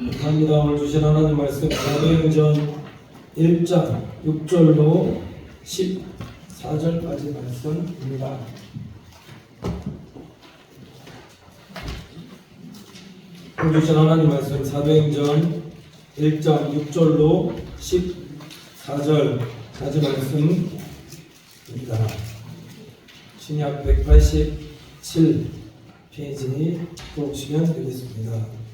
감사합니다. 오늘 주신 하나님 말씀 사도행전 1장 6절로 14절까지 말씀입니다. 오늘 주신 하나님 말씀 사도행전 1장 6절로 14절까지 말씀입니다. 신약 187 페이지 보시면 되겠습니다.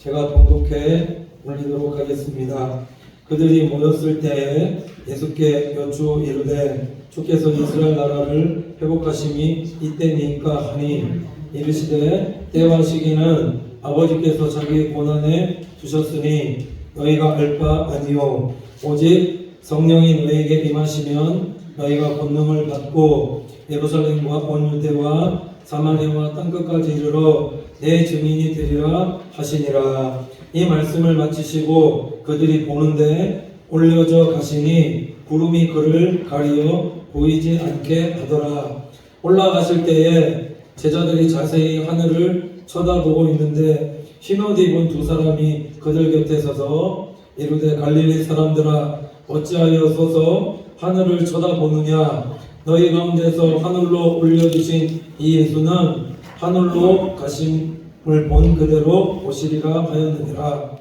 제가 봉독해 올리도록 하겠습니다. 그들이 모였을 때에 예수께 여쭈어 이르되 주께서 이스라엘 나라를 회복하심이 이때니까 하니 이르시되 때와 시기는 아버지께서 자기 고난에 두셨으니 너희가 알 바 아니요 오직 성령이 너희에게 임하시면 너희가 권능을 받고 예루살렘과 온 유대와 사마리아와 땅끝까지 이르러 내 증인이 되리라 하시니라. 이 말씀을 마치시고 그들이 보는데 올려져 가시니 구름이 그를 가리어 보이지 않게 하더라. 올라가실 때에 제자들이 자세히 하늘을 쳐다보고 있는데 흰옷 입은 두 사람이 그들 곁에 서서 이르되 갈릴리 사람들아 어찌하여 서서 하늘을 쳐다보느냐. 너희 가운데서 하늘로 올려주신 이 예수는 하늘로 가심을 본 그대로 오시리라 하였느니라.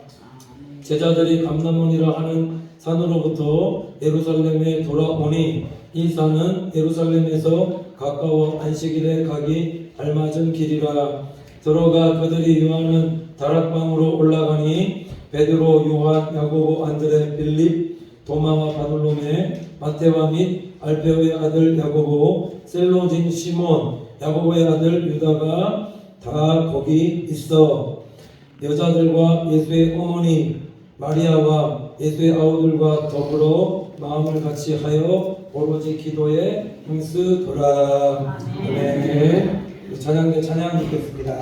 제자들이 감람원이라 하는 산으로부터 예루살렘에 돌아오니 이 산은 예루살렘에서 가까워 안식일에 가기 알맞은 길이라. 들어가 그들이 유하는 다락방으로 올라가니 베드로, 요한, 야고보, 안드레, 빌립, 도마와 바돌로메, 마테와 및 알페오의 아들 야고보, 셀로진 시몬, 야고보의 아들 유다가 다 거기 있어. 여자들과 예수의 어머니 마리아와 예수의 아우들과 더불어 마음을 같이 하여 오로지 기도에 힘쓰더라. 아멘. 찬양 듣겠습니다.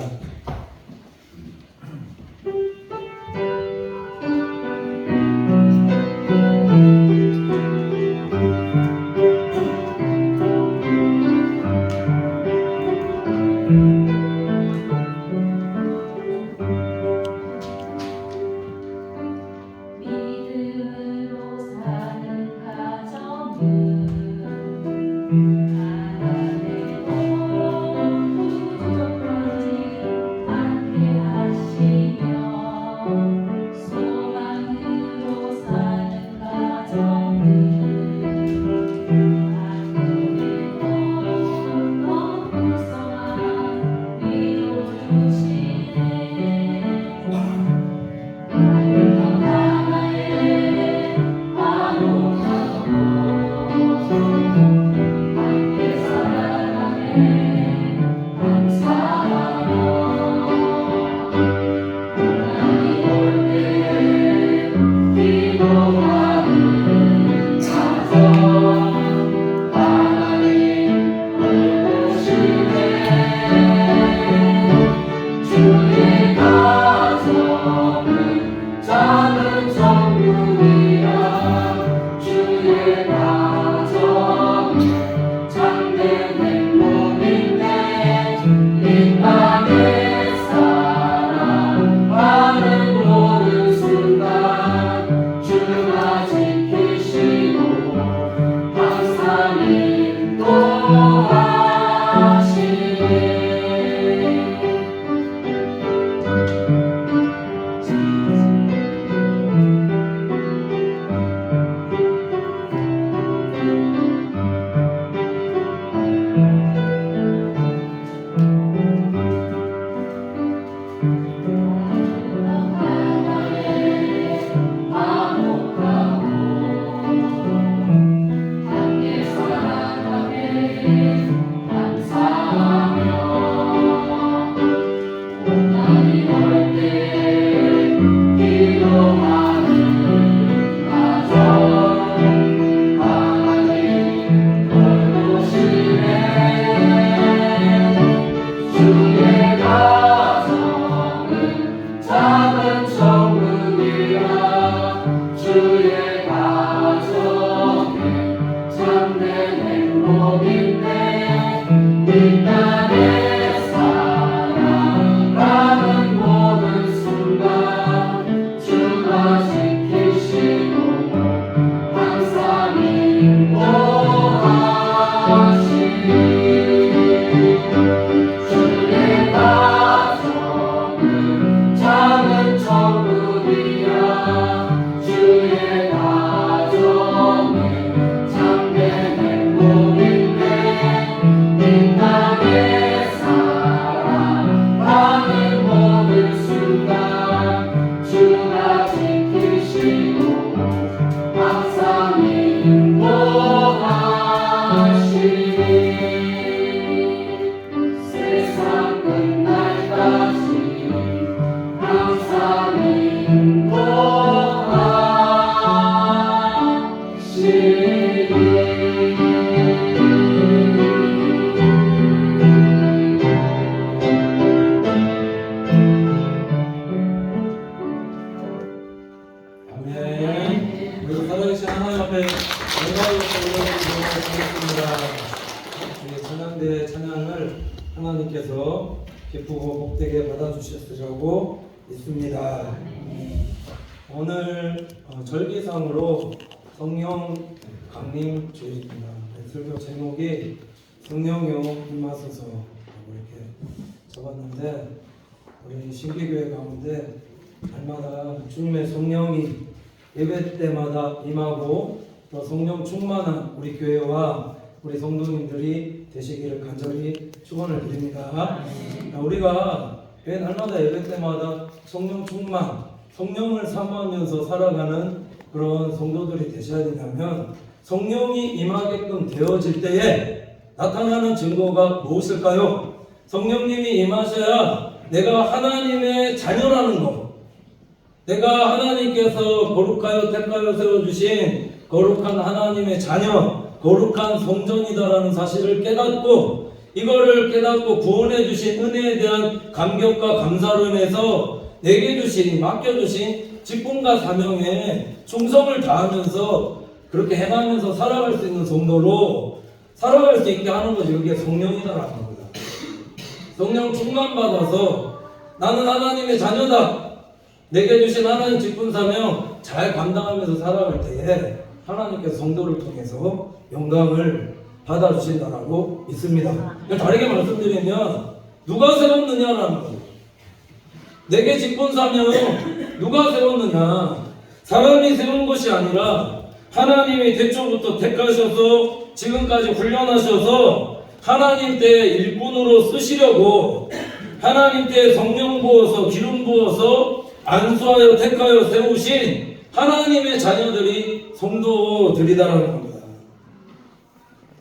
하나님께서 기쁘고 복되게 받아주셨으라고 믿습니다. 오늘 절기상으로 성령 강림 주일입니다. 설교 제목이 성령여 임하소서라고 이렇게 적었는데, 우리 신기교회 가운데 날마다 주님의 성령이 예배 때마다 임하고 또 성령 충만한 우리 교회와 우리 성도님들이 되시기를 간절히 축원을 드립니다. 우리가 왜 날마다 예배 때마다 성령 충만, 성령을 사모하면서 살아가는 그런 성도들이 되셔야 되냐면, 성령이 임하게끔 되어질 때에 나타나는 증거가 무엇일까요? 성령님이 임하셔야 내가 하나님의 자녀라는 것, 내가 하나님께서 거룩하여 택하여 세워주신 거룩한 하나님의 자녀, 거룩한 성전이다라는 사실을 깨닫고, 이거를 깨닫고 구원해 주신 은혜에 대한 감격과 감사로 인해서 내게 주신, 맡겨주신 직분과 사명에 충성을 다하면서 그렇게 행하면서 살아갈 수 있는 성도로 살아갈 수 있게 하는 것이 여기에 성령이다라는 겁니다. 성령 충만받아서 나는 하나님의 자녀다, 내게 주신 하나님 직분 사명 잘 감당하면서 살아갈 때에 하나님께서 성도를 통해서 영광을 받아주신다라고 믿습니다. 다르게 말씀드리면 누가 세웠느냐라는 거예요. 내게 직분 사명 누가 세웠느냐? 사람이 세운 것이 아니라 하나님이 태초부터 택하셔서 지금까지 훈련하셔서 하나님 때 일꾼으로 쓰시려고 하나님 때 성령 부어서 기름 부어서 안수하여 택하여 세우신 하나님의 자녀들이 성도들이다라는 겁니다.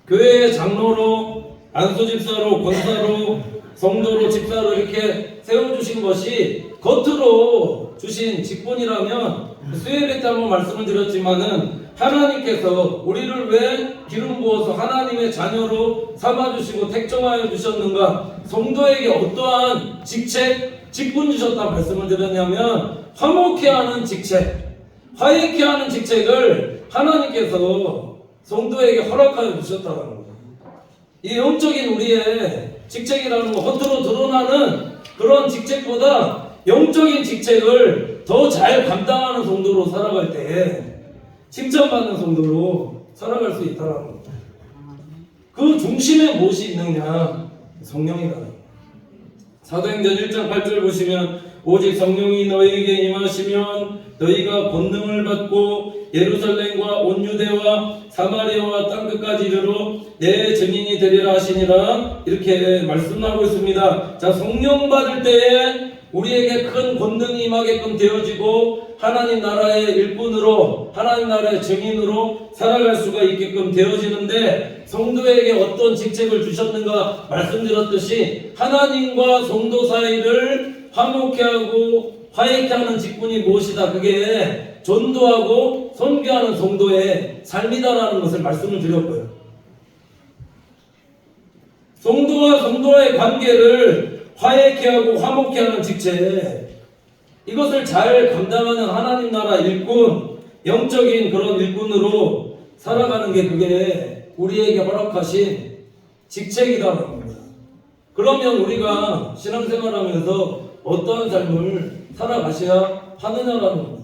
교회의 장로로, 안수집사로, 권사로, 성도로, 집사로 이렇게 세워주신 것이 겉으로 주신 직분이라면, 수요일에 때 한번 말씀을 드렸지만은 하나님께서 우리를 왜 기름 부어서 하나님의 자녀로 삼아주시고 택정하여 주셨는가, 성도에게 어떠한 직책, 직분 주셨다 말씀을 드렸냐면 화목케 하는 직책, 화해케 하는 직책을 하나님께서 성도에게 허락하여 주셨다는 거예요. 이 영적인 우리의 직책이라는 거, 겉으로 드러나는 그런 직책보다 영적인 직책을 더 잘 감당하는 성도로 살아갈 때에 칭찬받는 성도로 살아갈 수 있다는 겁니다. 그 중심에 무엇이 있느냐? 성령이다. 사도행전 1장 8절 보시면 오직 성령이 너희에게 임하시면 너희가 권능을 받고 예루살렘과 온 유대와 사마리아와 땅끝까지 이르러 내 증인이 되리라 하시니라, 이렇게 말씀하고 있습니다. 자, 성령 받을 때에 우리에게 큰 권능이 임하게끔 되어지고 하나님 나라의 일꾼으로, 하나님 나라의 증인으로 살아갈 수가 있게끔 되어지는데, 성도에게 어떤 직책을 주셨는가 말씀드렸듯이 하나님과 성도 사이를 화목케 하고 화해케 하는 직분이 무엇이다? 그게 전도하고 선교하는 성도의 삶이다라는 것을 말씀을 드렸고요. 성도와 성도의 관계를 화해케 하고 화목케 하는 직책, 이것을 잘 감당하는 하나님 나라 일꾼, 영적인 그런 일꾼으로 살아가는 게 그게 우리에게 허락하신 직책이라는 겁니다. 그러면 우리가 신앙생활하면서 어떠한 삶을 살아가셔야 하느냐라는 겁니다.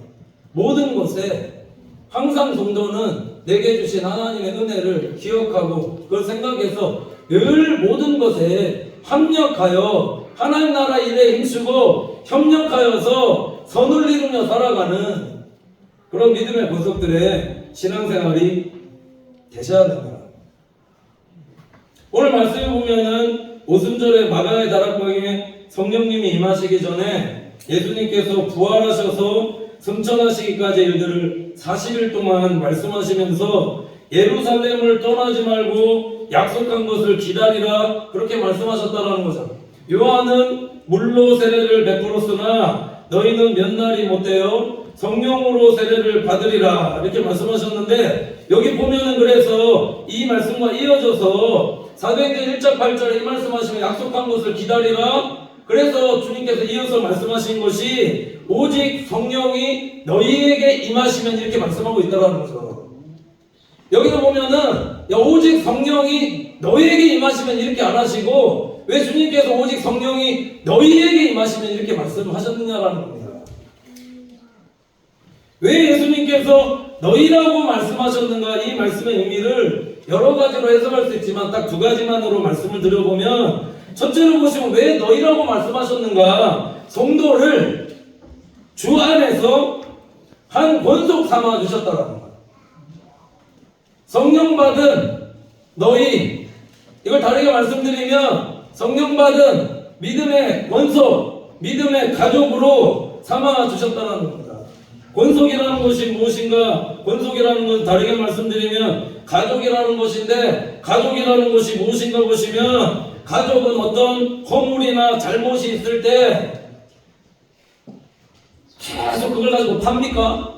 모든 것에 항상 성도는 내게 주신 하나님의 은혜를 기억하고 그걸 생각해서 늘 모든 것에 합력하여 하나님 나라 일에 힘쓰고 협력하여서 선을 이루며 살아가는 그런 믿음의 권속들의 신앙생활이 되셔야 됩니다. 오늘 말씀에 보면은 오순절에 마가의 다락방에 성령님이 임하시기 전에 예수님께서 부활하셔서 승천하시기까지 일들을 40일 동안 말씀하시면서 예루살렘을 떠나지 말고 약속한 것을 기다리라, 그렇게 말씀하셨다라는 거죠. 요한은 물로 세례를 베풀었으나 너희는 몇 날이 못되어 성령으로 세례를 받으리라, 이렇게 말씀하셨는데, 여기 보면은 그래서 이 말씀과 이어져서 사도행전 1장 8절에 이 말씀하시면 약속한 것을 기다리라, 그래서 주님께서 이어서 말씀하신 것이 오직 성령이 너희에게 임하시면 이렇게 말씀하고 있다는 거죠. 여기도 보면은 오직 성령이 너희에게 임하시면 이렇게 안 하시고 왜 주님께서 오직 성령이 너희에게 임하시면 이렇게 말씀하셨느냐라는 겁니다. 왜 예수님께서 너희라고 말씀하셨는가? 이 말씀의 의미를 여러 가지로 해석할 수 있지만 딱 두 가지만으로 말씀을 드려보면, 첫째로 보시면 왜 너희라고 말씀하셨는가? 성도를 주 안에서 한 권속 삼아 주셨다라는 거예요. 성령 받은 너희, 이걸 다르게 말씀드리면 성령 받은 믿음의 권속, 믿음의 가족으로 삼아 주셨다는 겁니다. 권속이라는 것이 무엇인가? 권속이라는 건 다르게 말씀드리면 가족이라는 것인데, 가족이라는 것이 무엇인가 보시면, 가족은 어떤 허물이나 잘못이 있을 때 계속 그걸 가지고 팝니까?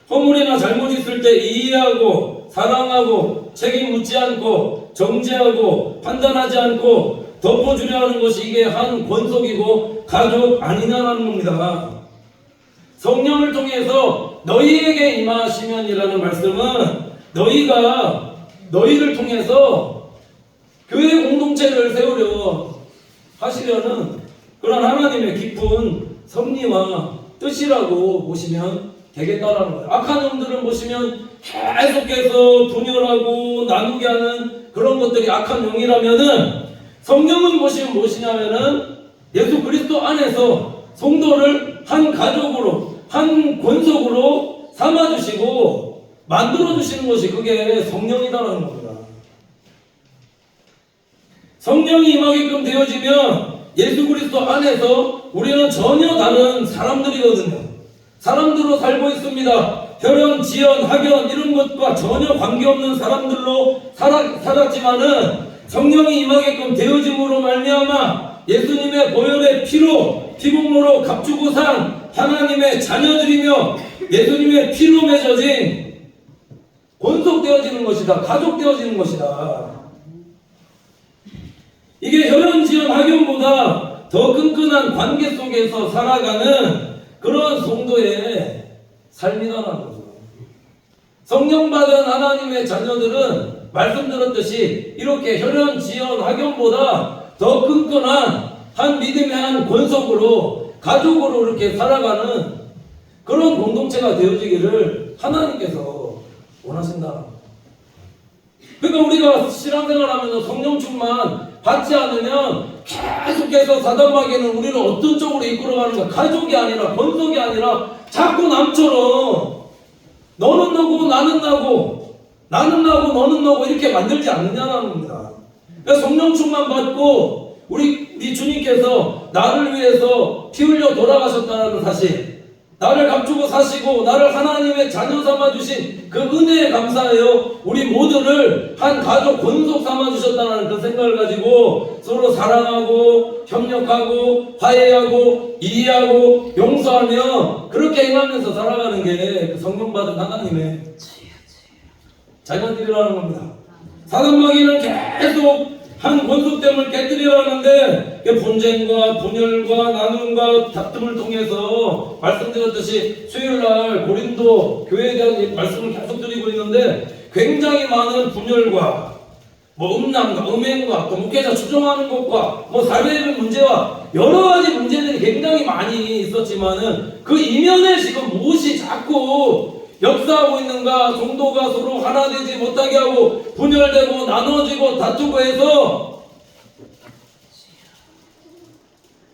허물이나 잘못이 있을 때 이해하고 사랑하고 책임 묻지 않고 정죄하고 판단하지 않고 덮어주려 하는 것이 이게 한 권속이고 가족 아니냐라는 겁니다. 성령을 통해서 너희에게 임하시면이라는 말씀은 너희가 너희를 통해서 교회 공동체를 세우려 하시려는 그런 하나님의 깊은 섭리와 뜻이라고 보시면 되겠다라는 거예요. 악한 놈들은 보시면 계속해서 분열하고 나누게 하는 그런 것들이 악한 영이라면은, 성령은 보시면 무엇이냐면은 예수 그리스도 안에서 성도를 한 가족으로 한 권속으로 삼아주시고 만들어주시는 것이 그게 성령이다라는 겁니다. 성령이 임하게끔 되어지면 예수 그리스도 안에서 우리는 전혀 다른 사람들이거든요. 사람들로 살고 있습니다. 혈연, 지연, 학연 이런 것과 전혀 관계없는 사람들로 살았지만은 성령이 임하게끔 되어짐으로 말미암아 예수님의 보혈의 피로 피복로로 값주고 산 하나님의 자녀들이며 예수님의 피로 맺어진 권속되어지는 것이다. 가족되어지는 것이다. 이게 혈연, 지연, 학연보다 더 끈끈한 관계 속에서 살아가는 그런 성도의 삶이다라는 거죠. 성령 받은 하나님의 자녀들은 말씀드렸듯이 이렇게 혈연, 지연, 학연보다 더 끈끈한 한 믿음의 한 권속으로 가족으로 이렇게 살아가는 그런 공동체가 되어지기를 하나님께서 원하신다. 그러니까 우리가 신앙생활하면서 성령 충만 받지 않으면 계속해서 사단마귀는 우리를 어떤 쪽으로 이끌어가는가? 가족이 아니라 권속이 아니라 자꾸 남처럼 너는 너고 나는 나고 나는 나고 너는 너고 이렇게 만들지 않느냐는 겁니다. 그러니까 성령 충만 받고 우리 주님께서 나를 위해서 피 흘려 돌아가셨다는 사실, 나를 감추고 사시고 나를 하나님의 자녀 삼아주신 그 은혜에 감사해요. 우리 모두를 한 가족 권속 삼아주셨다는 그 생각을 가지고 서로 사랑하고 협력하고 화해하고 이해하고 용서하며 그렇게 행하면서 살아가는 게 성령 받은 하나님의 자녀들이라는 겁니다. 사단마귀는 계속 한 권속됨을 깨뜨리려 하는데 분쟁과 분열과 나눔과 다툼을 통해서 말씀드렸듯이 수요일날 고린도 교회에 대한 말씀을 계속 드리고 있는데 굉장히 많은 분열과 음란과 음행과 또 목회자 추종하는 것과 사회의 문제와 여러 가지 문제들이 굉장히 많이 있었지만은 그 이면에 지금 무엇이 자꾸 역사하고 있는가? 성도가 서로 하나 되지 못하게 하고 분열되고 나눠지고 다투고 해서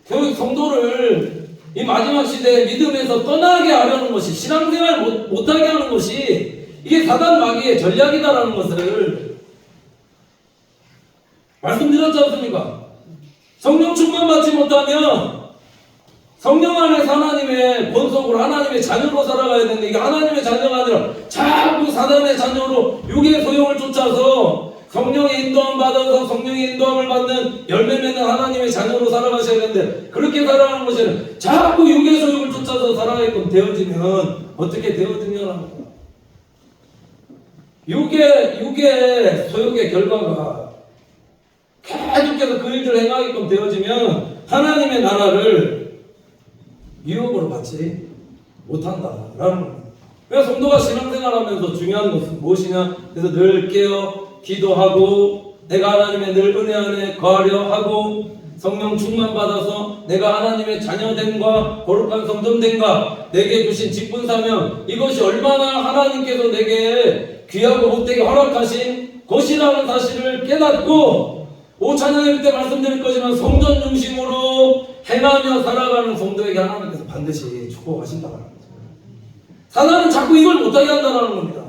결국 성도를 이 마지막 시대에 믿음에서 떠나게 하려는 것이, 신앙생활 못하게 하는 것이 이게 사단 마귀의 전략이다라는 것을 말씀드렸지 않습니까? 성령 충만 받지 못하면 성령 안에서 하나님의 권속으로 하나님의 자녀로 살아가야 되는데 이게 하나님의 자녀가 아니라 자꾸 사단의 자녀로 육의 소욕을 쫓아서 성령의 인도함 받아서 성령의 인도함을 받는 열매 맺는 하나님의 자녀로 살아가셔야 되는데 그렇게 살아가는 것이 아니라 자꾸 육의 소욕을 쫓아서 살아가게끔 되어지면 어떻게 되어지냐는 육의 소욕의 결과가 계속해서 그 일들을 행하게끔 되어지면 하나님의 나라를 유혹으로 받지 못한다라는 겁니다. 그래서 성도가 신앙생활하면서 중요한 것은 무엇이냐? 그래서 늘 깨어 기도하고 내가 하나님의 늘 은혜 안에 거하려 하고 성령 충만받아서 내가 하나님의 자녀됨과 거룩한 성전됨과 내게 주신 직분 사명, 이것이 얼마나 하나님께서 내게 귀하고 복되게 허락하신 것이라는 사실을 깨닫고, 찬양 예배 때 말씀드릴 거지만 성전 중심으로 행하며 살아가는 성도에게 하나님께서 반드시 축복하신다는 거죠. 사단은 자꾸 이걸 못하게 한다는 겁니다.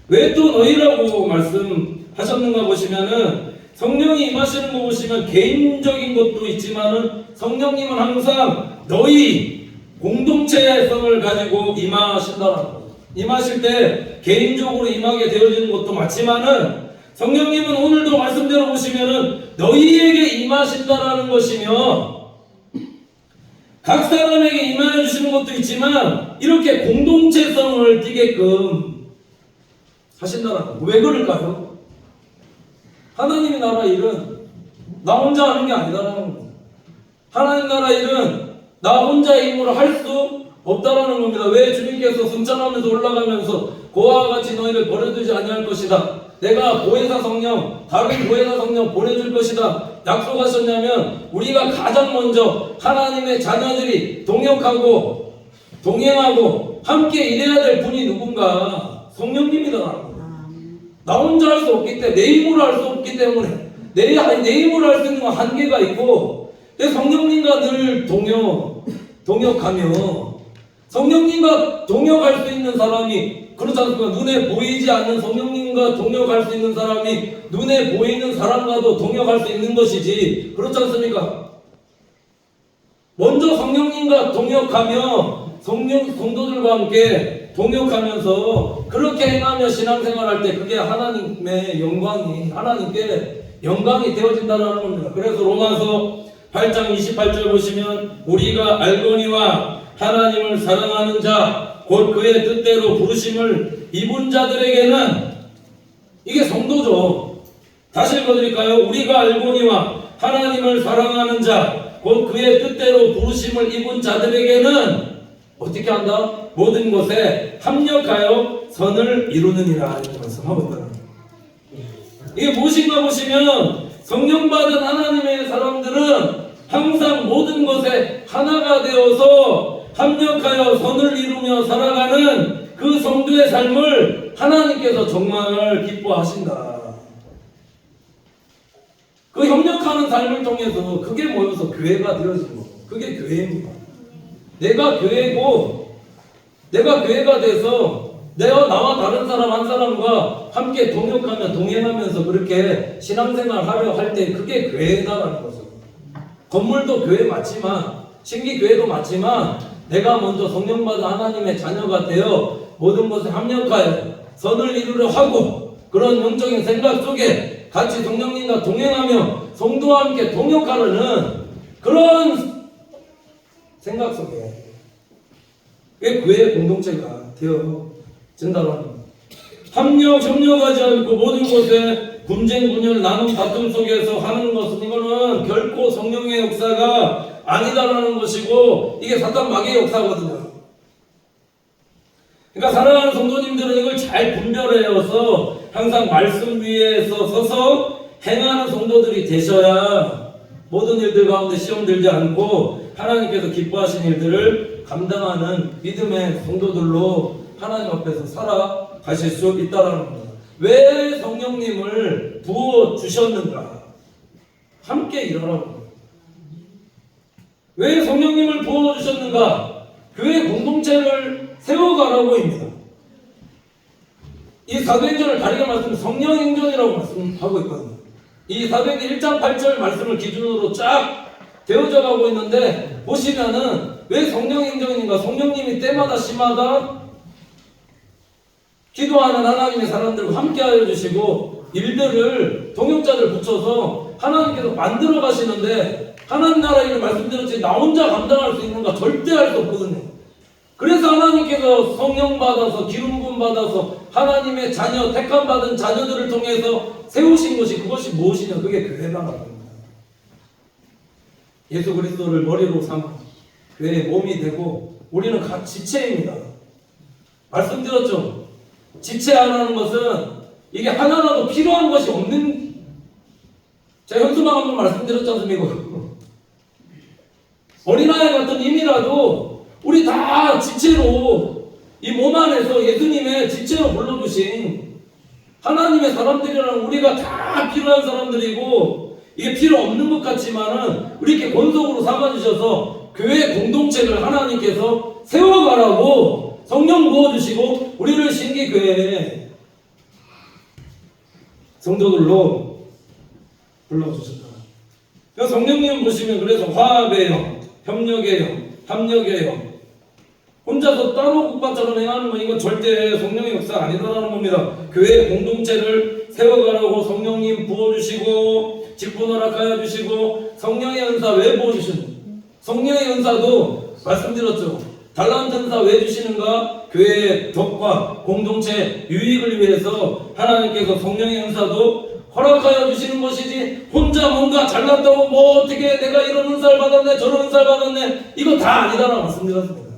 왜 또 너희라고 말씀하셨는가 보시면은, 성령이 임하시는 거 보시면 개인적인 것도 있지만은 성령님은 항상 너희 공동체성을 가지고 임하신다는 거죠. 임하실 때 개인적으로 임하게 되어지는 것도 맞지만은, 성령님은 오늘도 말씀대로 보시면은 너희에게 임하신다라는 것이며, 각 사람에게 임하여 주시는 것도 있지만 이렇게 공동체성을 띠게끔 하신다라는 거예요. 왜 그럴까요? 하나님의 나라 일은 나 혼자 하는 게 아니다라는 겁니다. 하나님 나라 일은 나 혼자의 힘으로 할 수 없다라는 겁니다. 왜 주님께서 승천하면서 올라가면서 고아와 같이 너희를 버려두지 아니할 것이다, 내가 보혜사 성령, 다른 보혜사 성령 보내줄 것이다 약속하셨냐면, 우리가 가장 먼저 하나님의 자녀들이 동역하고 동행하고 함께 일해야 될 분이 누군가? 성령님이다. 나 혼자 할 수 없기 때문에, 내 힘으로 할 수 없기 때문에, 내 힘으로 할 수 있는 건 한계가 있고, 성령님과 늘 동역하며, 성령님과 동역할 수 있는 사람이, 그렇지 않습니까? 눈에 보이지 않는 성령님과 동역할 수 있는 사람이 눈에 보이는 사람과도 동역할 수 있는 것이지, 그렇지 않습니까? 먼저 성령님과 동역하며 성도들과 함께 동역하면서 그렇게 행하며 신앙생활할 때 그게 하나님의 영광이, 하나님께 영광이 되어진다는 겁니다. 그래서 로마서 8장 28절 보시면, 우리가 알거니와 하나님을 사랑하는 자 곧 그의 뜻대로 부르심을 입은 자들에게는, 이게 성도죠. 다시 읽어드릴까요? 우리가 알거니와 하나님을 사랑하는 자 곧 그의 뜻대로 부르심을 입은 자들에게는 어떻게 한다? 모든 것에 합력하여 선을 이루느니라, 이렇게 말씀하고 있다는 거예요. 이게 무엇인가 보시면, 성령받은 하나님의 사람들은 항상 모든 것에 하나가 되어서 합력하여 선을 이루며 살아가는 그 성도의 삶을 하나님께서 정말 기뻐하신다. 그 협력하는 삶을 통해서 그게 모여서 교회가 되어진 거고, 그게 교회입니다. 내가 교회고, 내가 교회가 돼서 나와 다른 사람 한 사람과 함께 동역하며 동행하면서 그렇게 신앙생활 하려 할 때 그게 교회다라는 거죠. 건물도 교회 맞지만, 신기교회도 맞지만, 내가 먼저 성령받은 하나님의 자녀가 되어 모든 것에 합력하여 선을 이루려 하고, 그런 영적인 생각 속에 같이 성령님과 동행하며 성도와 함께 동역하려는 그런 생각 속에 교회의 공동체가 되어진다고 합니다. 협력하지 않고 모든 것에 분쟁, 분열, 나눔, 다툼 속에서 하는 것은, 이거는 결코 성령의 역사가 아니다라는 것이고, 이게 사탄 마귀의 역사거든요. 그러니까 사랑하는 성도님들은 이걸 잘 분별해서 항상 말씀 위에서 서서 행하는 성도들이 되셔야 모든 일들 가운데 시험 들지 않고 하나님께서 기뻐하신 일들을 감당하는 믿음의 성도들로 하나님 앞에서 살아가실 수 있다는 겁니다. 왜 성령님을 부어주셨는가? 함께 일하라고. 왜 성령님을 부어주셨는가? 교회 공동체를 세워가라고입니다. 이 사도행전을 다르게 말씀은 성령행전이라고 말씀하고 있거든요. 이 사도행전 1장 8절 말씀을 기준으로 쫙 되어져 가고 있는데, 보시면은 왜 성령행전인가? 성령님이 때마다 시마다 기도하는 하나님의 사람들과 함께하여 주시고 일들을 동역자들 붙여서 하나님께서 만들어 가시는데, 하나님 나라 일을 말씀드렸지 나 혼자 감당할 수 있는가? 절대 할 수 없거든요. 그래서 하나님께서 성령 받아서 기름 부음 받아서 하나님의 자녀, 택함 받은 자녀들을 통해서 세우신 것이, 그것이 무엇이냐? 그게 교회라는 겁니다. 예수 그리스도를 머리로 삼아 교회의 몸이 되고, 우리는 각 지체입니다. 말씀드렸죠? 지체하라는 것은 이게 하나라도 필요한 것이 없는, 제가 현수막 한번 말씀드렸지 않습니까? 어린아이 같은 힘이라도 우리 다 지체로 이 몸 안에서 예수님의 지체로 불러주신 하나님의 사람들이라는 우리가 다 필요한 사람들이고, 이게 필요 없는 것 같지만은 우리 이렇게 권속으로 삼아주셔서 교회 공동체를 하나님께서 세워가라고 성령 부어주시고 우리를 신기교회에 성도들로 불러주셨다. 그래서 성령님 보시면 그래서 화합의 영, 협력의 영, 합력의 영, 혼자서 따로 국밥처럼 행하는 건 이건 절대 성령의 역사 아니다라는 겁니다. 교회 공동체를 세워가라고 성령님 부어주시고 직분 허락하여 주시고, 성령의 은사 왜 부어주시는? 성령의 은사도 말씀드렸죠. 달란트 은사 왜 주시는가? 교회의 덕과 공동체 유익을 위해서 하나님께서 성령의 은사도 허락하여 주시는 것이지, 혼자 뭔가 잘났다고 뭐 어떻게 내가 이런 은사를 받았네 저런 은사를 받았네 이거 다 아니다라고 말씀드렸습니다.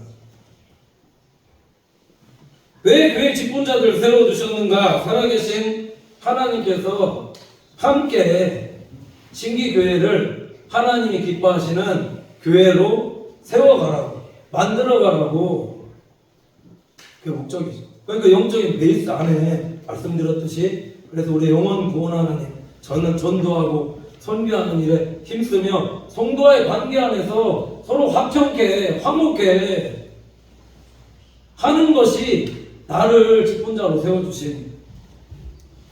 왜 교회 직분자들 세워주셨는가? 살아계신 하나님께서 함께 신기교회를 하나님이 기뻐하시는 교회로 세워가라고, 만들어가라고, 그게 목적이죠. 그러니까 영적인 베이스 안에 말씀드렸듯이, 그래서 우리 영혼 구원 하나님, 저는 전도하고 선교하는 일에 힘쓰며 성도와의 관계 안에서 서로 화평케 화목케 하는 것이 나를 직분자로 세워주신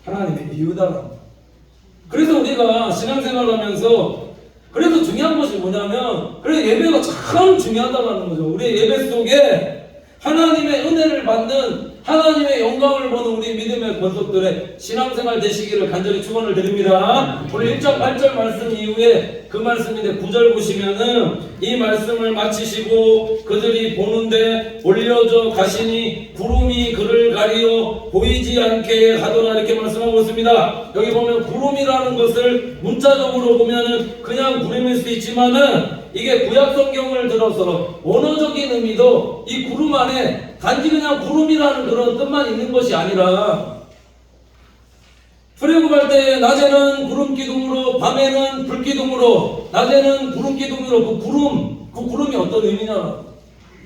하나님의 이유다. 그래서 우리가 신앙생활을 하면서 그래서 중요한 것이 뭐냐면, 그래 예배가 참 중요하다는 거죠. 우리 예배 속에 하나님의 은혜를 받는, 하나님의 영광을 보는 우리 믿음의 권속들의 신앙생활 되시기를 간절히 축원을 드립니다. 우리 1절 8절 말씀 이후에 그 말씀인데 9절 보시면은 이 말씀을 마치시고 그들이 보는데 올려져 가시니 구름이 그를 가리어 보이지 않게 하더라, 이렇게 말씀하고 있습니다. 여기 보면 구름이라는 것을 문자적으로 보면은 그냥 구름일 수 있지만은 이게 구약 성경을 들어서 원어적인 의미도 이 구름 안에 단지 그냥 구름이라는 그런 뜻만 있는 것이 아니라, 출애굽할 때 낮에는 구름 기둥으로 밤에는 불 기둥으로, 낮에는 구름 기둥으로, 그 구름이 어떤 의미냐?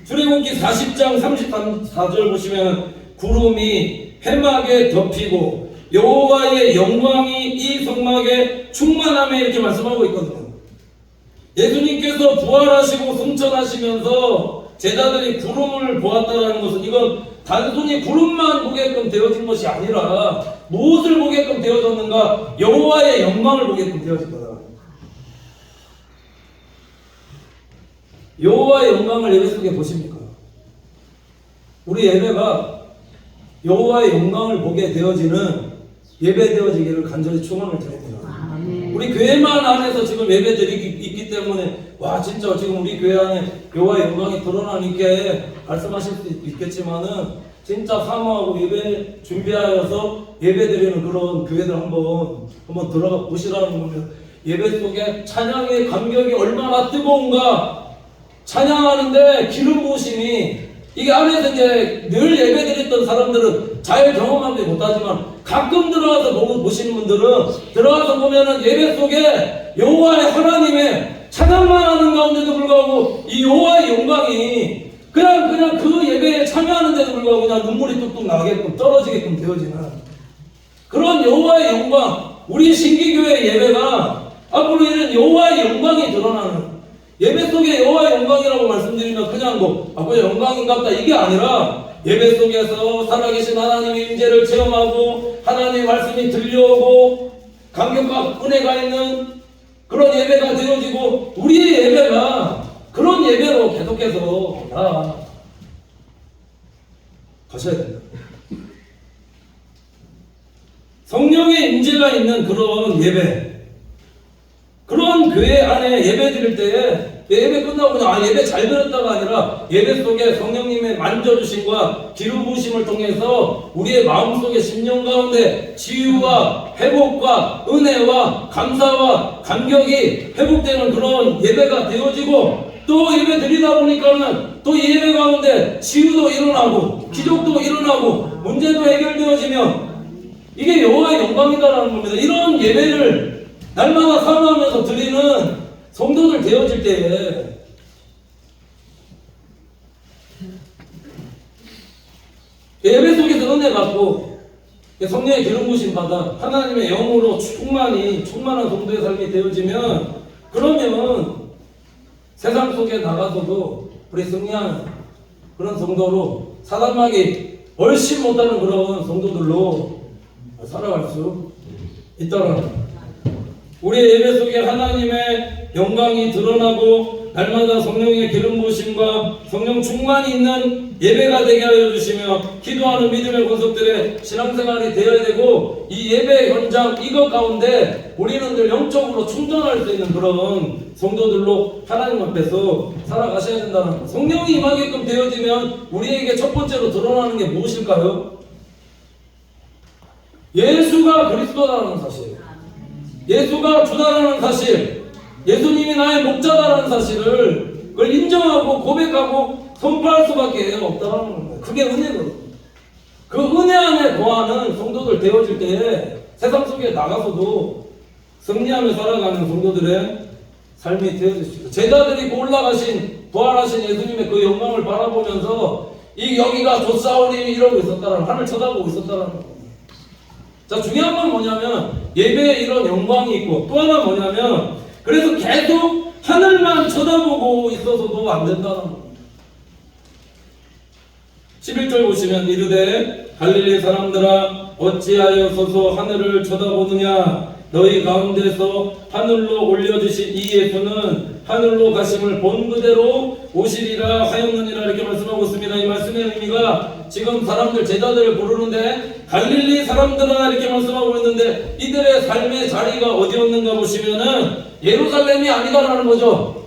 출애굽기 40장 34절 보시면 구름이 회막에 덮이고 여호와의 영광이 이 성막에 충만함에, 이렇게 말씀하고 있거든요. 예수님께서 부활하시고 승천하시면서 제자들이 구름을 보았다라는 것은, 이건 단순히 구름만 보게끔 되어진 것이 아니라 무엇을 보게끔 되어졌는가? 여호와의 영광을 보게끔 되어진 거다. 여호와의 영광을 예배 속에 보십니까? 우리 예배가 여호와의 영광을 보게 되어지는 예배 되어지기를 간절히 축원을 드립니다. 우리 교회만 안에서 지금 예배들이 있기 때문에 와 진짜 지금 우리 교회 안에 여호와의 영광이 드러나니까 말씀하실 수 있겠지만은, 진짜 사모하고 예배 준비하여서 예배 드리는 그런 교회들 한번 들어가 보시라는 거면, 예배 속에 찬양의 감격이 얼마나 뜨거운가. 찬양하는데 기름 부으심이, 이게 안에서 이제 늘 예배 드렸던 사람들은 잘 경험하지 못하지만 가끔 들어와서 보시는 분들은 들어와서 보면은 예배 속에 여호와의 하나님의 찬양만 하는 가운데도 불구하고 이 여호와의 영광이 그냥 그 예배에 참여하는데도 불구하고 그냥 눈물이 뚝뚝 나게끔 떨어지게끔 되어지는 그런 여호와의 영광, 우리 신기교회 예배가 앞으로 이런 여호와의 영광이 드러나는, 예배 속에 여호와의 영광이라고 말씀드리면 그냥 그냥 영광인갑다 이게 아니라, 예배 속에서 살아계신 하나님의 임재를 체험하고 하나님의 말씀이 들려오고 감격과 은혜가 있는 그런 예배가 되어지고, 우리의 예배가 그런 예배로 계속해서 가셔야 된다. 성령의 임재가 있는 그런 예배, 그런 교회 안에 예배 드릴 때에 예배 끝나고 그냥 예배 잘 드렸다가 아니라, 예배 속에 성령님의 만져주심과 기름 부으심을 통해서 우리의 마음속에 심령 가운데 치유와 회복과 은혜와 감사와 감격이 회복되는 그런 예배가 되어지고, 또 예배 드리다 보니까는 또 예배 가운데 치유도 일어나고 기적도 일어나고 문제도 해결되어지면 이게 여호와의 영광이다라는 겁니다. 이런 예배를 날마다 사모하면서 드리는 성도들 되어질 때에 예배 속에서 은혜 받고 성령의 기름 부으심 받아 하나님의 영으로 충만한 성도의 삶이 되어지면, 그러면 세상 속에 나가서도 우리 승리하는 그런 성도로, 사단마귀 훨씬 못하는 그런 성도들로 살아갈 수 있다는 거예요. 우리의 예배 속에 하나님의 영광이 드러나고 날마다 성령의 기름 부으심과 성령 충만이 있는 예배가 되게 하여 주시며, 기도하는 믿음의 권속들의 신앙생활이 되어야 되고, 이 예배 현장 이것 가운데 우리는 늘 영적으로 충전할 수 있는 그런 성도들로 하나님 앞에서 살아가셔야 된다는 거예요. 성령이 임하게끔 되어지면 우리에게 첫 번째로 드러나는 게 무엇일까요? 예수가 그리스도다라는 사실, 예수가 주다라는 사실, 예수님이 나의 목자다라는 사실을 그걸 인정하고 고백하고 선포할 수밖에 없다는 겁니다. 그게 은혜거든요. 그 은혜 안에 거하는 성도들 되어질 때에 세상 속에 나가서도 승리하며 살아가는 성도들의 삶이 되어질 수 있어요. 제자들이 올라가신 부활하신 예수님의 그 영광을 바라보면서 이 여기가 좋사오니 이러고 있었다라는, 하늘 쳐다보고 있었다라는 겁니다. 자, 중요한 건 뭐냐면 예배에 이런 영광이 있고, 또 하나 뭐냐면 그래서 계속 하늘만 쳐다보고 있어서도 안 된다는 겁니다. 11절 보시면 이르되 갈릴리 사람들아 어찌하여 서서 하늘을 쳐다보느냐, 너희 가운데서 하늘로 올려주신 이 예수는 하늘로 가심을 본 그대로 오시리라 하였느니라, 이렇게 말씀하고 있습니다. 이 말씀의 의미가 지금 사람들 제자들을 부르는데 갈릴리 사람들아 이렇게 말씀하고 있는데, 이들의 삶의 자리가 어디였는가 보시면은 예루살렘이 아니다라는 거죠.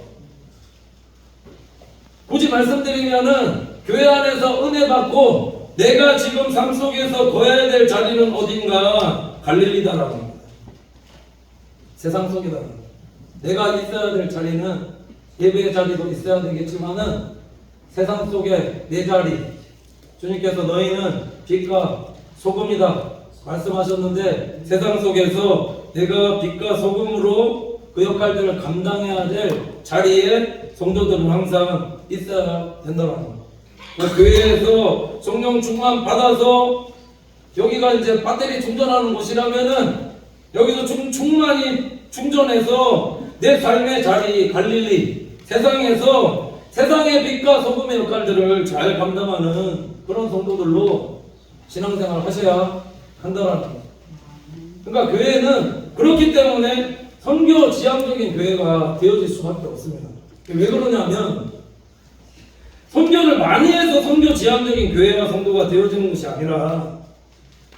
굳이 말씀드리면은 교회 안에서 은혜 받고 내가 지금 삶 속에서 거해야 될 자리는 어딘가 갈릴리다라는 겁니다. 세상 속이다. 내가 있어야 될 자리는 예배의 자리도 있어야 되겠지만은 세상 속에 내 자리, 주님께서 너희는 빛과 소금이다 말씀하셨는데, 세상 속에서 내가 빛과 소금으로 그 역할들을 감당해야 될 자리에 성도들은 항상 있어야 된다는 겁니다. 교회에서 성령 충만 받아서 여기가 이제 배터리 충전하는 곳이라면은 여기서 충만히 충전해서 내 삶의 자리 갈릴리, 세상에서 세상의 빛과 소금의 역할들을 잘 감당하는 그런 성도들로 신앙생활을 하셔야 한다는 겁니다. 그러니까 교회는 그렇기 때문에 선교 지향적인 교회가 되어질 수밖에 없습니다. 왜 그러냐면 선교를 많이 해서 선교 지향적인 교회와 성도가 되어지는 것이 아니라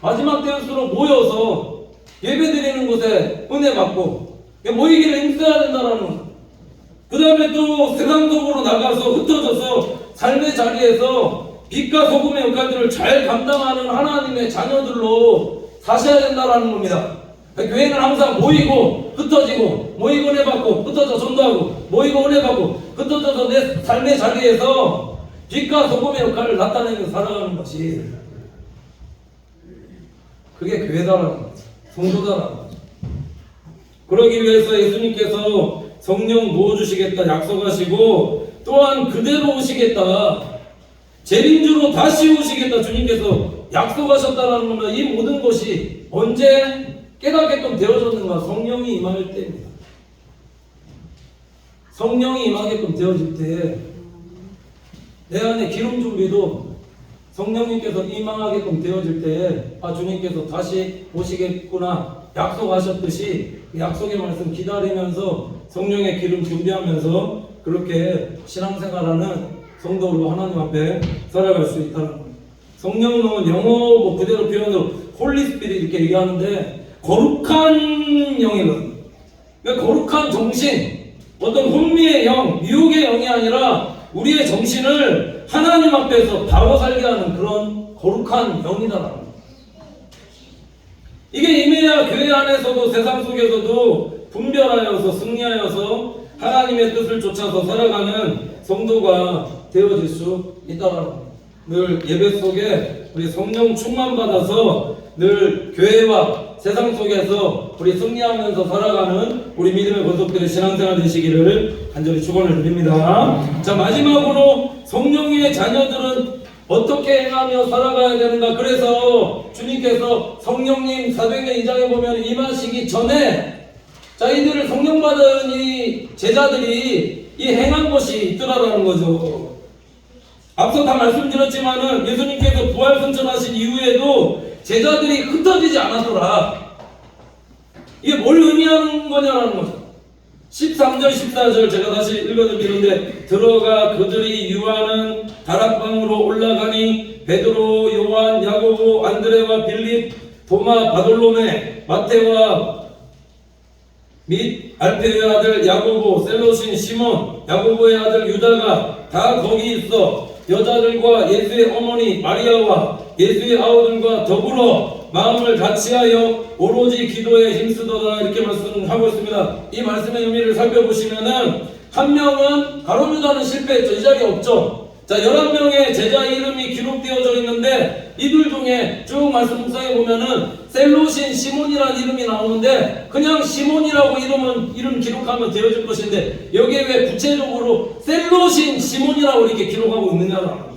마지막 때일수록 모여서 예배드리는 곳에 은혜 받고 모이기를 힘써야 된다는 거예요. 그 다음에 또 세상적으로 나가서 흩어져서 삶의 자리에서 빛과 소금의 역할들을 잘 감당하는 하나님의 자녀들로 사셔야 된다는 겁니다. 교회는 항상 모이고 흩어지고, 모이고 은혜 받고 흩어져 전도하고, 모이고 은혜 받고 흩어져서 내 삶의 자리에서 빛과 소금의 역할을 나타내면서 살아가는 것이, 그게 교회다라는 거죠. 성도다라는 거죠. 그러기 위해서 예수님께서 성령 부어주시겠다 약속하시고, 또한 그대로 오시겠다, 재림주로 다시 오시겠다 주님께서 약속하셨다는 겁니다. 이 모든 것이 언제 깨닫게끔 되어졌는가? 성령이 임할 때입니다. 성령이 임하게끔 되어질 때 내 안에 기름 준비도 성령님께서 임하게끔 되어질 때에 주님께서 다시 오시겠구나 약속하셨듯이 그 약속의 말씀 기다리면서 성령의 기름 준비하면서 그렇게 신앙생활하는 성도로 하나님 앞에 살아갈 수 있다는 겁니다. 성령은 영어 그대로 표현으로 홀리 스피릿 이렇게 얘기하는데 거룩한 영이거든요. 그러니까 거룩한 정신, 어떤 혼미의 영, 미혹의 영이 아니라 우리의 정신을 하나님 앞에서 바로 살게 하는 그런 거룩한 영이다라는 거예요. 이게 임해야 교회 안에서도 세상 속에서도 분별하여서 승리하여서 하나님의 뜻을 쫓아서 살아가는 성도가 되어질 수 있다라는 겁니다. 늘 예배 속에 우리 성령 충만 받아서 늘 교회와 세상 속에서 우리 승리하면서 살아가는 우리 믿음의 권속들의 신앙생활 되시기를 간절히 축원을 드립니다. 자, 마지막으로 성령의 자녀들은 어떻게 행하며 살아가야 되는가? 그래서 주님께서 성령님 사도행전 2장에 보면 임하시기 전에 자, 이들을 성령 받은 이 제자들이 이 행한 것이 있더라라는 거죠. 앞서 다 말씀드렸지만은 예수님께서 부활 선천하신 이후에도 제자들이 흩어지지 않았더라. 이게 뭘 의미하는 거냐라는 거죠. 13절 14절 제가 다시 읽어드리는데 들어가 그들이 유하는 다락방으로 올라가니 베드로, 요한, 야고보, 안드레와 빌립, 도마, 바돌로메, 마테와 및 알페의 아들 야고보, 셀로신 시몬, 야고보의 아들 유다가 다 거기 있어 여자들과 예수의 어머니 마리아와 예수의 아우들과 더불어 마음을 같이하여 오로지 기도에 힘쓰더라 이렇게 말씀하고 있습니다. 이 말씀의 의미를 살펴보시면은 한 명은 가룟 유다는 실패했죠. 이 자리에 없죠. 자, 11명의 제자 이름이 기록되어져 있는데 이들 중에 쭉 말씀 묵상해 보면은 셀로신 시몬이라는 이름이 나오는데 그냥 시몬이라고 이름 기록하면 되어질 것인데 여기에 왜 구체적으로 셀로신 시몬이라고 이렇게 기록하고 있느냐를 압니다.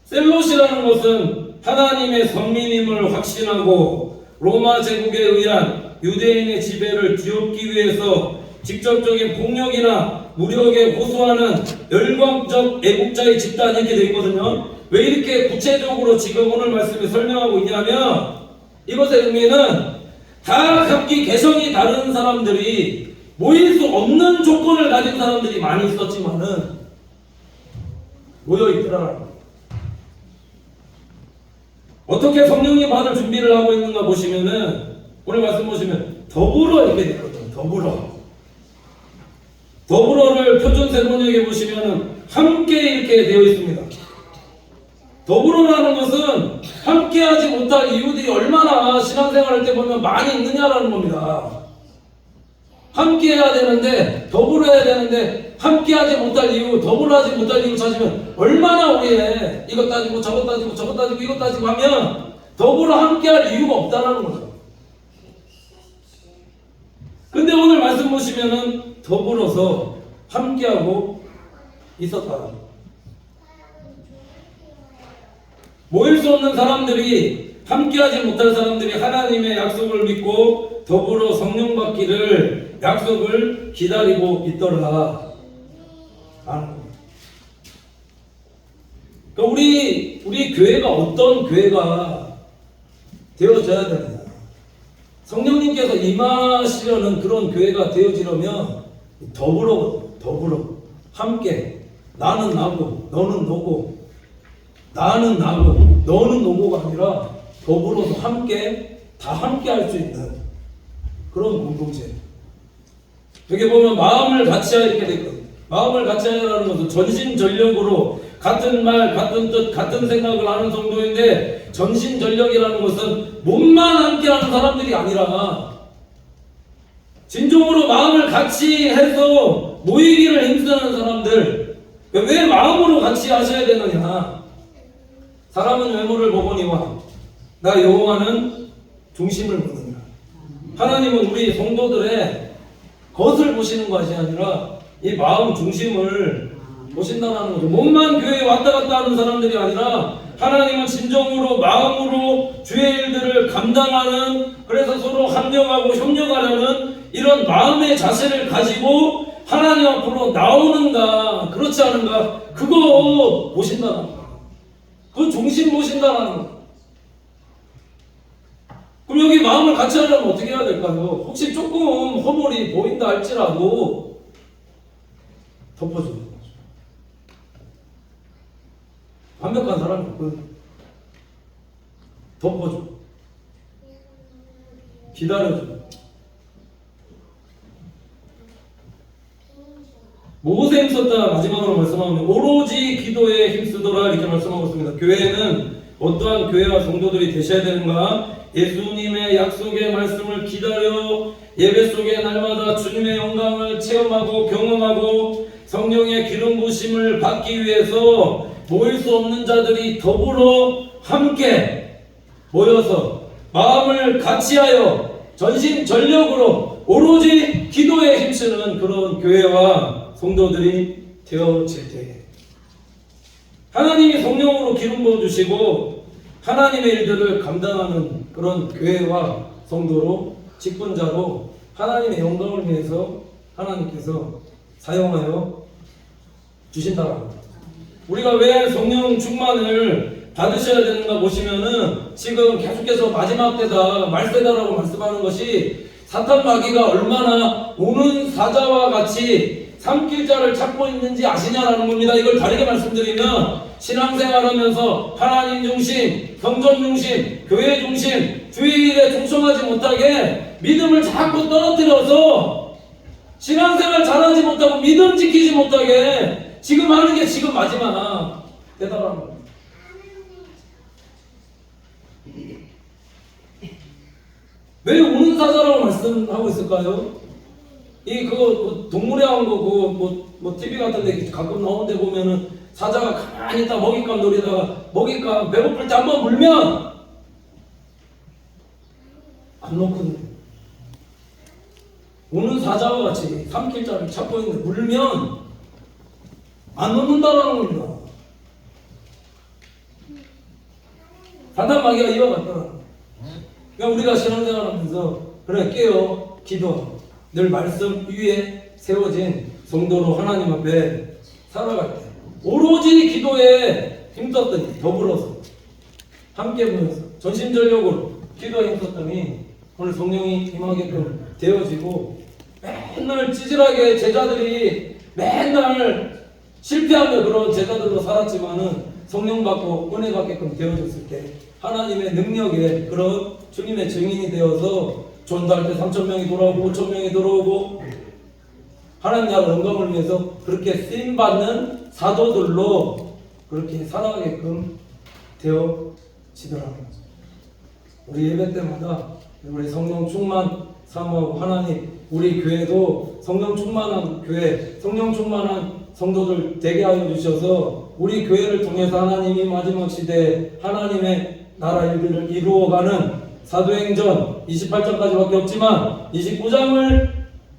셀롯이라는 것은 하나님의 선민임을 확신하고 로마 제국에 의한 유대인의 지배를 뒤엎기 위해서 직접적인 폭력이나 무력에 호소하는 열광적 애국자의 집단 이렇게 되어 있거든요. 왜 이렇게 구체적으로 지금 오늘 말씀에 설명하고 있냐면 이것의 의미는 다 각기 개성이 다른 사람들이 모일 수 없는 조건을 가진 사람들이 많이 있었지만은 모여있더라. 어떻게 성령님 받을 준비를 하고 있는가 보시면은 오늘 말씀 보시면 더불어 이렇게 되거든요. 더불어를 표준세번역에 보시면은 함께 이렇게 되어 있습니다. 더불어라는 것은 함께하지 못할 이유들이 얼마나 신앙생활 할 때 보면 많이 있느냐라는 겁니다. 함께해야 되는데 더불어야 되는데 함께하지 못할 이유, 더불어하지 못할 이유 찾으면 얼마나 우리의 이것 따지고 저것 따지고 저것 따지고 이것 따지고 하면 더불어 함께할 이유가 없다라는 거죠. 근데 오늘 말씀 보시면은 더불어서 함께하고 있었다. 모일 수 없는 사람들이 함께하지 못할 사람들이 하나님의 약속을 믿고 더불어 성령 받기를 약속을 기다리고 있더라. 그러니까 우리 교회가 어떤 교회가 되어져야 되느냐? 성령님께서 임하시려는 그런 교회가 되어지려면 더불어 함께 나는 나고 너는 너고 나는 나고 너는 너고가 아니라 더불어서 함께 다 함께 할 수 있는 그런 공동체. 여기 보면 마음을 같이하여 이렇게 되어 있거든요. 마음을 같이하여라는 것은 전심전력으로 같은 말, 같은 뜻, 같은 생각을 하는 정도인데 전심전력이라는 것은 몸만 함께하는 사람들이 아니라 진정으로 마음을 같이 해서 모이기를 힘쓰는 사람들. 왜 마음으로 같이 하셔야 되느냐? 사람은 외모를 보거니와 나 여호와는 중심을 보느니라. 하나님은 우리 성도들의 겉을 보시는 것이 아니라 이 마음 중심을 보신다는 거죠. 몸만 교회에 왔다 갔다 하는 사람들이 아니라 하나님은 진정으로 마음으로 주의 일들을 감당하는, 그래서 서로 합력하고 협력하려는 이런 마음의 자세를 가지고 하나님 앞으로 나오는가 그렇지 않은가 그거 보신다는 거예요. 그 중심 보신다는 거예요. 그럼 여기 마음을 같이 하려면 어떻게 해야 될까요? 혹시 조금 허물이 보인다 할지라도 덮어주는 거죠. 완벽한 사람이 없거든요. 덮어줘. 기다려줘. 모세 힘썼다 마지막으로 말씀하면 오로지 기도에 힘쓰더라 이렇게 말씀하고 있습니다. 교회는 어떠한 교회와 성도들이 되셔야 되는가? 예수님의 약속의 말씀을 기다려 예배 속에 날마다 주님의 영광을 체험하고 경험하고 성령의 기름 부심을 받기 위해서 모일 수 없는 자들이 더불어 함께 모여서 마음을 같이하여 전심전력으로 오로지 기도에 힘쓰는 그런 교회와 성도들이 되어질 때에 하나님이 성령으로 기름 부어주시고 하나님의 일들을 감당하는 그런 교회와 성도로 직분자로 하나님의 영광을 위해서 하나님께서 사용하여 주신다라고 합니다. 우리가 왜 성령 충만을 받으셔야 되는가 보시면은 지금 계속해서 마지막 때다 말세다라고 말씀하는 것이 사탄 마귀가 얼마나 오는 사자와 같이 삼킬 자를 찾고 있는지 아시냐라는 겁니다. 이걸 다르게 말씀드리면 신앙생활하면서 하나님 중심, 성전 중심, 교회 중심, 주의 일에 충성하지 못하게 믿음을 자꾸 떨어뜨려서 신앙생활 잘하지 못하고 믿음 지키지 못하게 지금 하는 게 지금 마지막 때다라는 겁니다. 왜 오는 사자라고 말씀하고 있을까요? 그거 동물의 왕 뭐 TV 같은 데 가끔 나오는 데 보면은 사자가 가만히 있다 먹잇감 노리다가 먹잇감 배고플 때 한번 물면 안 놓거든요. 오는 사자와 같이 삼킬 자를 찾고 있는데 물면 안 놓는다라는 겁니다. 사탄 마귀가 이와 같더라. 그러니까 우리가 신앙생활하면서 그래 깨어 기도 늘 말씀 위에 세워진 성도로 하나님 앞에 살아갈 때 오로지 기도에 힘썼더니 더불어서 함께 모여서 전심전력으로 기도에 힘썼더니 오늘 성령이 임하게끔 되어지고 맨날 찌질하게 제자들이 맨날 실패하며 그런 제자들로 살았지만은 성령 받고 은혜 받게끔 되어졌을 때 하나님의 능력에 그런 주님의 증인이 되어서 전도할 때 3,000명이 돌아오고 5,000명이 돌아오고 하나님 나라 영광을 위해서 그렇게 쓰임받는 사도들로 그렇게 살아가게끔 되어지더라고요. 우리 예배 때마다 우리 성령 충만 사모하고 하나님 우리 교회도 성령 충만한 교회, 성령 충만한 성도들 되게 하여 주셔서 우리 교회를 통해서 하나님이 마지막 시대에 하나님의 나라 일들을 이루어가는 사도행전 28장까지밖에 없지만 29장을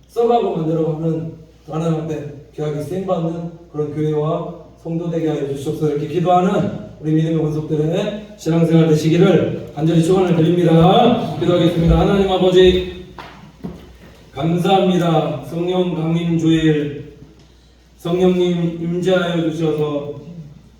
써가고 만들어가는 하나님 앞에 귀하게 쓰임받는 그런 교회와 성도 되게 하여 주시옵소서. 이렇게 기도하는 우리 믿음의 권속들의 신앙생활 되시기를 간절히 축원을 드립니다. 기도하겠습니다. 하나님 아버지 감사합니다. 성령 강림 주일 성령님 임재하여 주셔서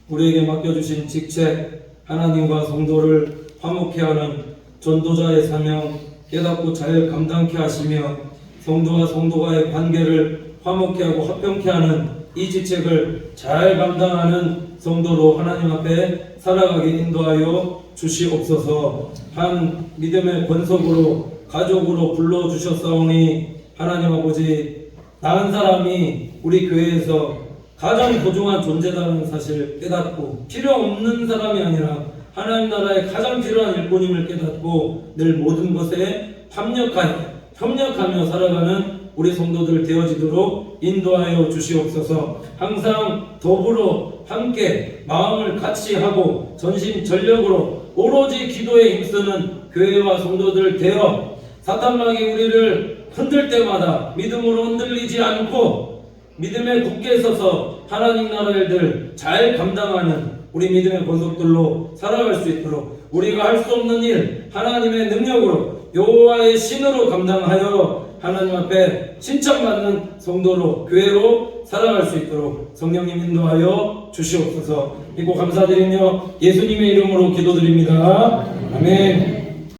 우리에게 맡겨주신 직책 하나님과 성도를 화목케 하는 전도자의 사명 깨닫고 잘 감당케 하시며 성도와 성도와의 관계를 화목케 하고 화평케 하는 이 직책을 잘 감당하는 성도로 하나님 앞에 살아가게 인도하여 주시옵소서. 한 믿음의 권속으로 가족으로 불러주셨사오니 하나님 아버지 나은 사람이 우리 교회에서 가장 소중한 존재다는 사실을 깨닫고 필요 없는 사람이 아니라 하나님 나라에 가장 필요한 일꾼임을 깨닫고 늘 모든 것에 협력하며 살아가는 우리 성도들 되어지도록 인도하여 주시옵소서. 항상 더불어 함께 마음을 같이 하고 전심전력으로 오로지 기도에 힘쓰는 교회와 성도들 되어 사탄 마귀 우리를 흔들 때마다 믿음으로 흔들리지 않고 믿음에 굳게 서서 하나님 나라 일들 잘 감당하는 우리 믿음의 권속들로 살아갈 수 있도록 우리가 할 수 없는 일 하나님의 능력으로 여호와의 신으로 감당하여 하나님 앞에 칭찬받는 성도로 교회로 살아갈 수 있도록 성령님 인도하여 주시옵소서. 그리고 감사드리며 예수님의 이름으로 기도드립니다. 아멘.